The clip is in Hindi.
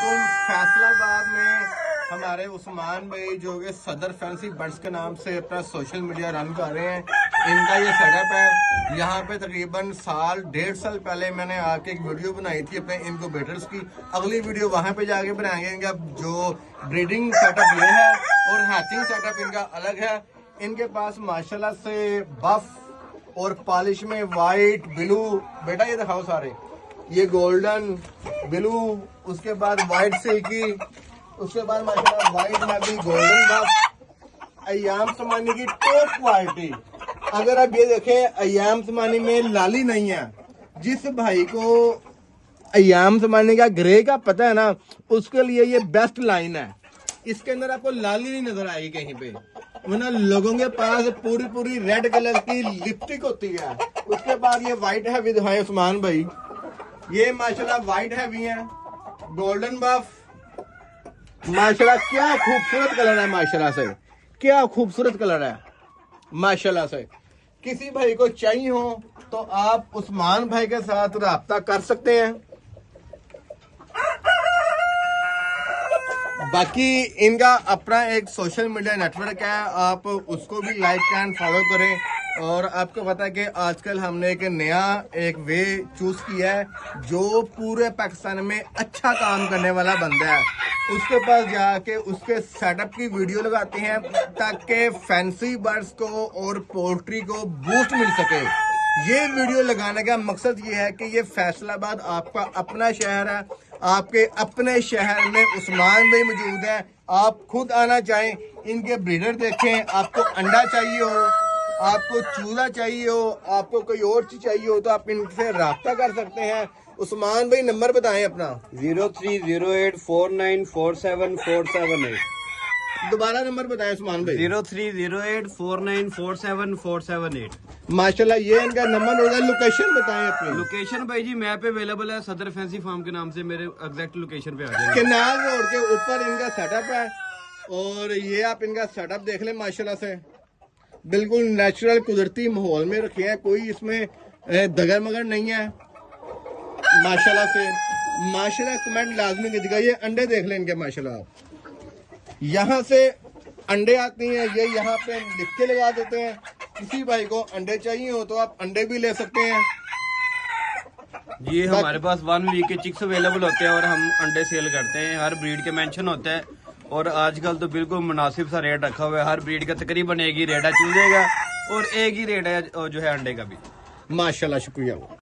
वालेकुम। फैसलाबाद में हमारे उस्मान भाई जो कि सदर फैंसी बर्ड्स के नाम से अपना सोशल मीडिया रन कर रहे हैं, इनका ये सेटअप है। यहाँ पे तकरीबन डेढ़ साल पहले मैंने आके एक वीडियो बनाई थी अपने इनक्यूबेटर्स की। अगली वीडियो वहाँ पे जाके बनाएंगे। इनका जो ब्रीडिंग सेटअप ये है और हैचिंग सेटअप इनका अलग है। इनके पास माशाल्लाह से बफ और पॉलिश में वाइट ब्लू, बेटा ये दिखाओ सारे, ये गोल्डन ब्लू, उसके बाद व्हाइट सिल्की, उसके बाद माशाल्लाह व्हाइट में भी गोल्डन बफ, अयाम समानी की टॉप क्वालिटी। अगर आप ये देखें, अयाम समानी में लाली नहीं है। जिस भाई को अयाम समानी का ग्रे का पता है ना, उसके लिए ये बेस्ट लाइन है। इसके अंदर आपको लाली नहीं नजर आएगी कहीं पे, वरना लोगों के पास पूरी रेड कलर की लिपस्टिक होती है। उसके बाद ये व्हाइट है विद है उस्मान भाई, ये माशाल्लाह व्हाइट हैवी है, गोल्डन बफ, माशाल्लाह क्या खूबसूरत कलर है, माशाल्लाह से क्या खूबसूरत कलर है माशाल्लाह से। किसी भाई को चाहिए हो तो आप उस्मान भाई के साथ राब्ता कर सकते हैं। बाकी इनका अपना एक सोशल मीडिया नेटवर्क है, आप उसको भी लाइक एंड फॉलो करें। और आपको पता है कि आजकल हमने एक नया वे चूज किया है जो पूरे पाकिस्तान में अच्छा काम करने वाला बंदा है। उसके पास जाके उसके सेटअप की वीडियो लगाते हैं ताकि फैंसी बर्ड्स को और पोल्ट्री को बूस्ट मिल सके। ये वीडियो लगाने का मकसद ये है कि ये फैसलाबाद आपका अपना शहर है। आपके अपने शहर में उस्मान भाई मौजूद है। आप खुद आना चाहें, इनके ब्रीडर देखें। आपको अंडा चाहिए हो, आपको चूजा चाहिए हो, आपको कोई और चीज चाहिए हो तो आप इनसे राब्ता कर सकते हैं। उस्मान भाई नंबर बताएं अपना। 030849474778। दोबारा नंबर बताएं उस्मान भाई। 030849474778। माशाल्लाह ये इनका नंबर होगा। लोकेशन बताएं अपनी। लोकेशन भाई जी मैप पे अवेलेबल है, सदर फैंसी फार्म के नाम से मेरे एग्जैक्ट लोकेशन पे आ जाएगा। केनाल रोड के ऊपर इनका सेटअप है और ये आप इनका सेटअप देख लें। माशाल्लाह से बिल्कुल नेचुरल कुदरती माहौल में रखे हैं, कोई इसमें दगर मगर नहीं है। माशाल्लाह से माशाल्लाह कमेंट लाजमी कीजिएगा। ये अंडे देख लें इनके, माशाल्लाह आप यहाँ से अंडे आती हैं, ये यहाँ पे लिख के लगा देते हैं। किसी भाई को अंडे चाहिए हो तो आप अंडे भी ले सकते हैं। ये हमारे पास 1 वीक के चिक्स अवेलेबल होते हैं और हम अंडे सेल करते हैं। हर ब्रीड के मेंशन होता है और आजकल तो बिल्कुल मुनासिब सा रेट रखा हुआ है। हर ब्रीड का तकरीबन एक ही रेट है चूजे का और एक ही रेट है जो है अंडे का भी। माशाल्लाह, शुक्रिया।